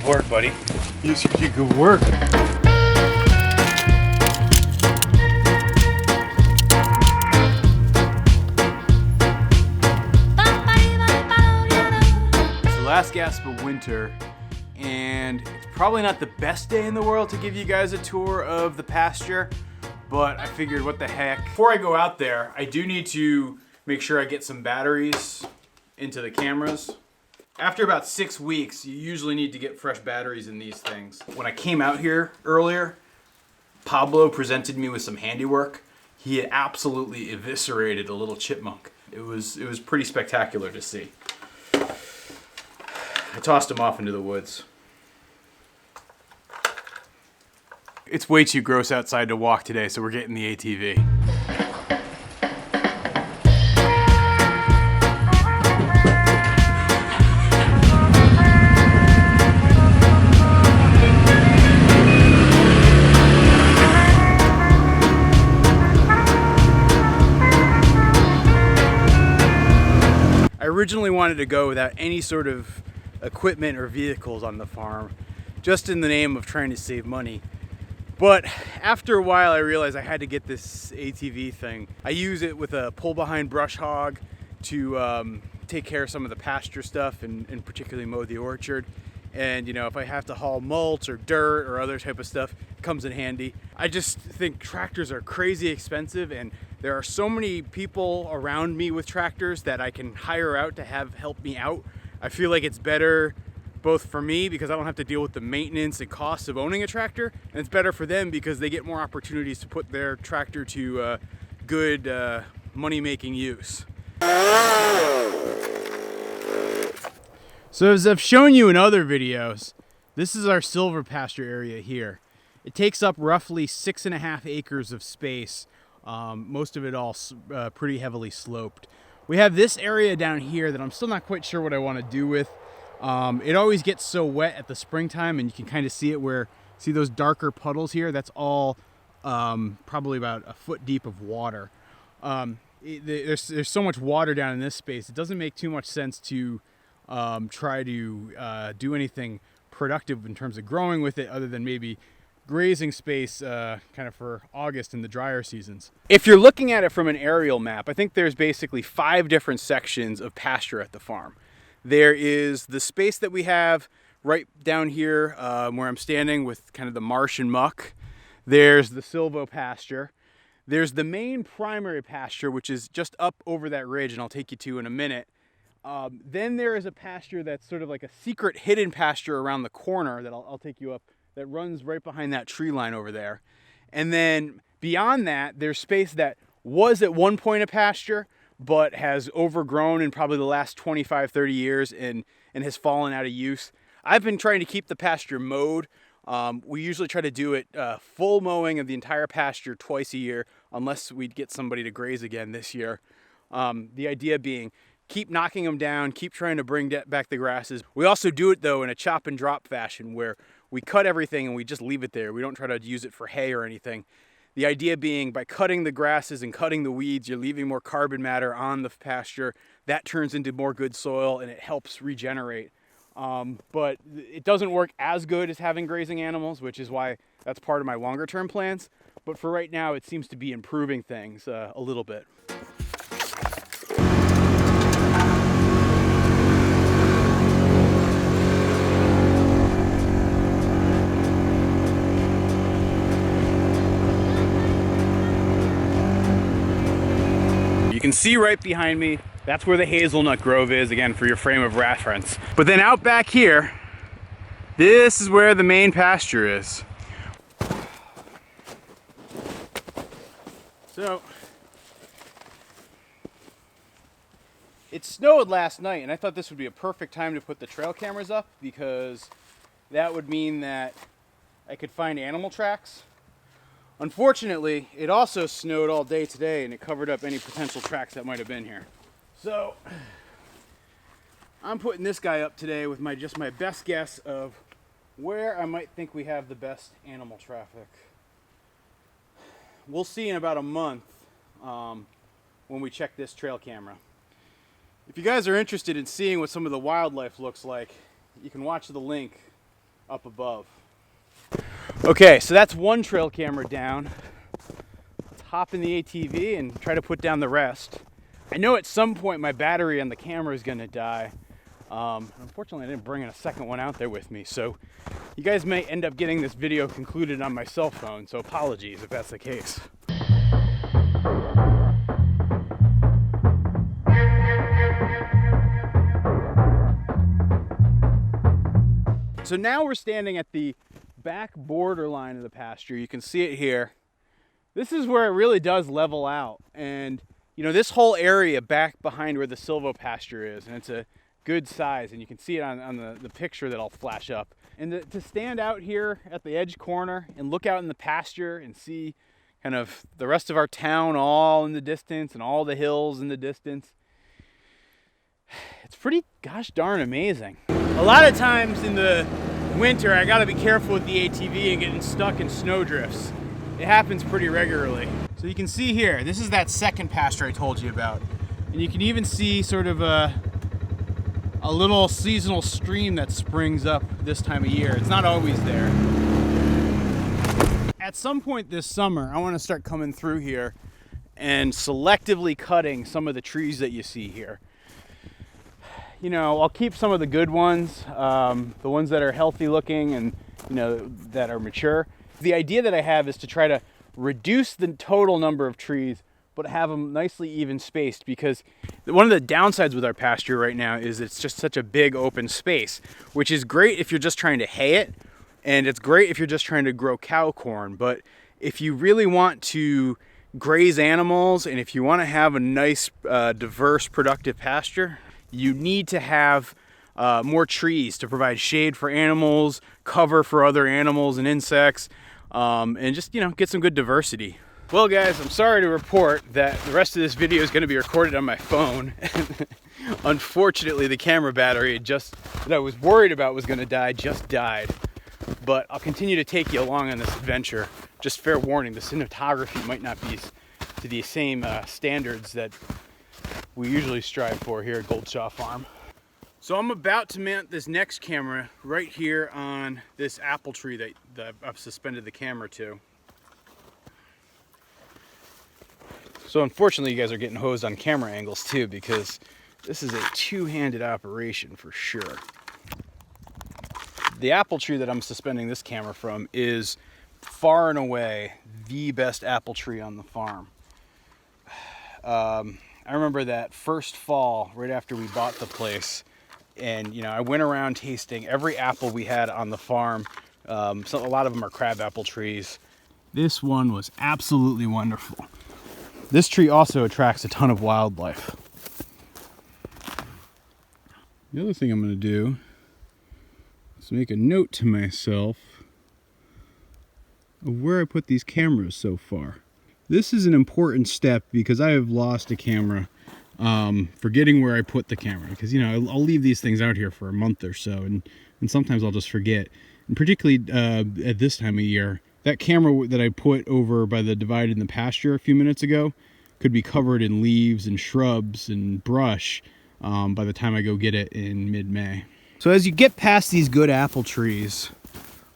work, buddy. You did good work. It's the last gasp of winter, and it's probably not the best day in the world to give you guys a tour of the pasture, but I figured what the heck. Before I go out there, I do need to make sure I get some batteries into the cameras. After about 6 weeks, you usually need to get fresh batteries in these things. When I came out here earlier, Pablo presented me with some handiwork. He had absolutely eviscerated a little chipmunk. It was pretty spectacular to see. I tossed him off into the woods. It's way too gross outside to walk today, so we're getting the ATV. I originally wanted to go without any sort of equipment or vehicles on the farm, just in the name of trying to save money. But after a while, I realized I had to get this ATV thing. I use it with a pull-behind brush hog to take care of some of the pasture stuff and particularly mow the orchard. And you know, if I have to haul mulch or dirt or other type of stuff, it comes in handy. I just think tractors are crazy expensive, and there are so many people around me with tractors that I can hire out to have help me out. I feel like it's better both for me because I don't have to deal with the maintenance and costs of owning a tractor, and it's better for them because they get more opportunities to put their tractor to good money-making use. So as I've shown you in other videos, this is our silver pasture area here. It takes up roughly 6.5 acres of space, most of it all pretty heavily sloped. We have this area down here that I'm still not quite sure what I want to do with. It always gets so wet at the springtime, and you can kind of see it where, see those darker puddles here? That's all probably about a foot deep of water. There's so much water down in this space, it doesn't make too much sense to try to do anything productive in terms of growing with it other than maybe grazing space kind of for August and the drier seasons. If you're looking at it from an aerial map, I think there's basically 5 different sections of pasture at the farm. There is the space that we have right down here where I'm standing with kind of the marsh and muck. There's the silvo pasture. There's the main primary pasture, which is just up over that ridge, and I'll take you to in a minute. Then there is a pasture that's sort of like a secret hidden pasture around the corner that I'll take you up, that runs right behind that tree line over there. And then beyond that, there's space that was at one point a pasture, but has overgrown in probably the last 25, 30 years and has fallen out of use. I've been trying to keep the pasture mowed. We usually try to do it full mowing of the entire pasture twice a year, unless we'd get somebody to graze again this year. The idea being, keep knocking them down, keep trying to bring back the grasses. We also do it though in a chop and drop fashion where we cut everything and we just leave it there. We don't try to use it for hay or anything. The idea being, by cutting the grasses and cutting the weeds, you're leaving more carbon matter on the pasture. That turns into more good soil and it helps regenerate. But it doesn't work as good as having grazing animals, which is why that's part of my longer term plans. But for right now, it seems to be improving things a little bit. You can see right behind me, that's where the hazelnut grove is, again, for your frame of reference. But then out back here, this is where the main pasture is. So, it snowed last night, and I thought this would be a perfect time to put the trail cameras up because that would mean that I could find animal tracks. Unfortunately, it also snowed all day today and it covered up any potential tracks that might have been here. So, I'm putting this guy up today with my best guess of where I might think we have the best animal traffic. We'll see in about a month when we check this trail camera. If you guys are interested in seeing what some of the wildlife looks like, you can watch the link up above. Okay, so that's one trail camera down. Let's hop in the ATV and try to put down the rest. I know at some point my battery on the camera is gonna die. Unfortunately, I didn't bring a second one out there with me, so you guys may end up getting this video concluded on my cell phone, so apologies if that's the case. So now we're standing at the back border line of the pasture. You can see it here. This is where it really does level out. And you know, this whole area back behind where the silvo pasture is, and it's a good size, and you can see it on the picture that I'll flash up. And to stand out here at the edge corner and look out in the pasture and see kind of the rest of our town all in the distance and all the hills in the distance, it's pretty gosh darn amazing. A lot of times in the winter, I gotta be careful with the ATV and getting stuck in snowdrifts. It happens pretty regularly. So you can see here, this is that second pasture I told you about. And you can even see sort of a little seasonal stream that springs up this time of year. It's not always there. At some point this summer, I wanna start coming through here and selectively cutting some of the trees that you see here. You know, I'll keep some of the good ones, the ones that are healthy looking and, you know, that are mature. The idea that I have is to try to reduce the total number of trees, but have them nicely even spaced, because one of the downsides with our pasture right now is it's just such a big open space, which is great if you're just trying to hay it, and it's great if you're just trying to grow cow corn. But if you really want to graze animals, and if you want to have a nice, diverse, productive pasture, you need to have more trees to provide shade for animals, cover for other animals and insects, and just, you know, get some good diversity. Well guys, I'm sorry to report that the rest of this video is going to be recorded on my phone. Unfortunately, the camera battery that I was worried about was going to die just died. But I'll continue to take you along on this adventure. Just fair warning, the cinematography might not be to the same standards that we usually strive for here at Goldshaw Farm. So I'm about to mount this next camera right here on this apple tree that I've suspended the camera to. So unfortunately, you guys are getting hosed on camera angles too, because this is a two-handed operation for sure. The apple tree that I'm suspending this camera from is far and away the best apple tree on the farm. I remember that first fall, right after we bought the place, and you know, I went around tasting every apple we had on the farm. So a lot of them are crab apple trees. This one was absolutely wonderful. This tree also attracts a ton of wildlife. The other thing I'm going to do is make a note to myself of where I put these cameras so far. This is an important step because I have lost a camera, forgetting where I put the camera. Because, you know, I'll leave these things out here for a month or so, and sometimes I'll just forget. And particularly at this time of year, that camera that I put over by the divide in the pasture a few minutes ago could be covered in leaves and shrubs and brush by the time I go get it in mid-May. So as you get past these good apple trees,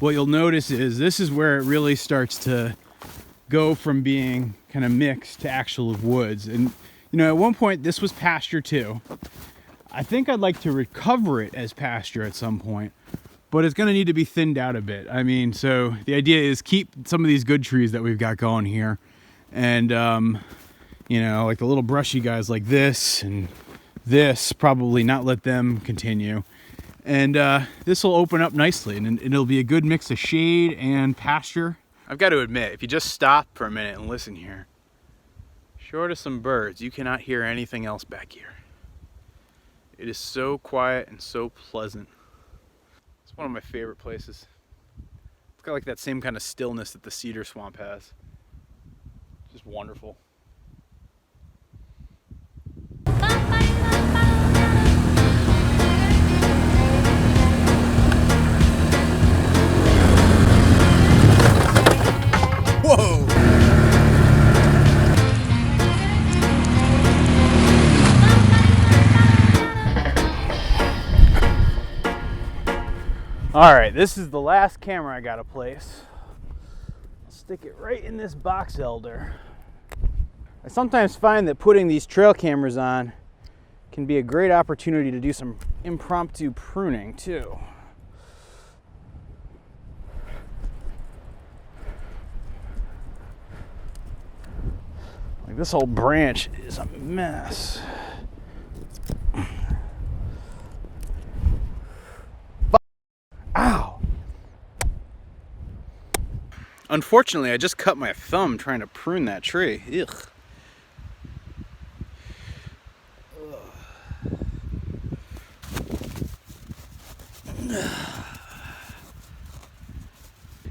what you'll notice is this is where it really starts to go from being kind of mixed to actual woods. And you know, at one point this was pasture too. I think I'd like to recover it as pasture at some point, but it's going to need to be thinned out a bit. I mean, so the idea is keep some of these good trees that we've got going here, and you know, like the little brushy guys like this and this, probably not let them continue. And this will open up nicely, and it'll be a good mix of shade and pasture. I've got to admit, if you just stop for a minute and listen here, short of some birds, you cannot hear anything else back here. It is so quiet and so pleasant. It's one of my favorite places. It's got like that same kind of stillness that the cedar swamp has. Just wonderful. Whoa! All right, this is the last camera I gotta place. I'll stick it right in this box elder. I sometimes find that putting these trail cameras on can be a great opportunity to do some impromptu pruning too. Like this whole branch is a mess. Ow! Unfortunately, I just cut my thumb trying to prune that tree. Ugh.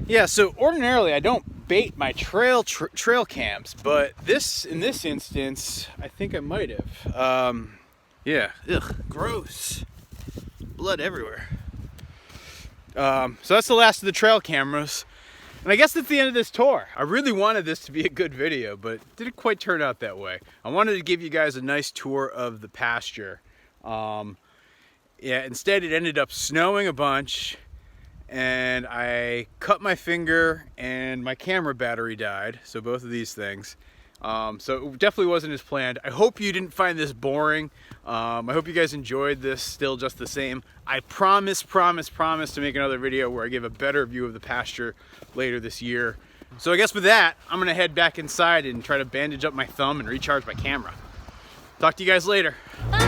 Yeah, so ordinarily I don't bait my trail cams, but in this instance, I think I might have. Yeah, ugh, gross. Blood everywhere. So that's the last of the trail cameras. And I guess that's the end of this tour. I really wanted this to be a good video, but it didn't quite turn out that way. I wanted to give you guys a nice tour of the pasture. Yeah, instead it ended up snowing a bunch, and I cut my finger and my camera battery died, so both of these things. So it definitely wasn't as planned. I hope you didn't find this boring. I hope you guys enjoyed this still just the same. I promise to make another video where I give a better view of the pasture later this year. So I guess with that, I'm gonna head back inside and try to bandage up my thumb and recharge my camera. Talk to you guys later. Bye.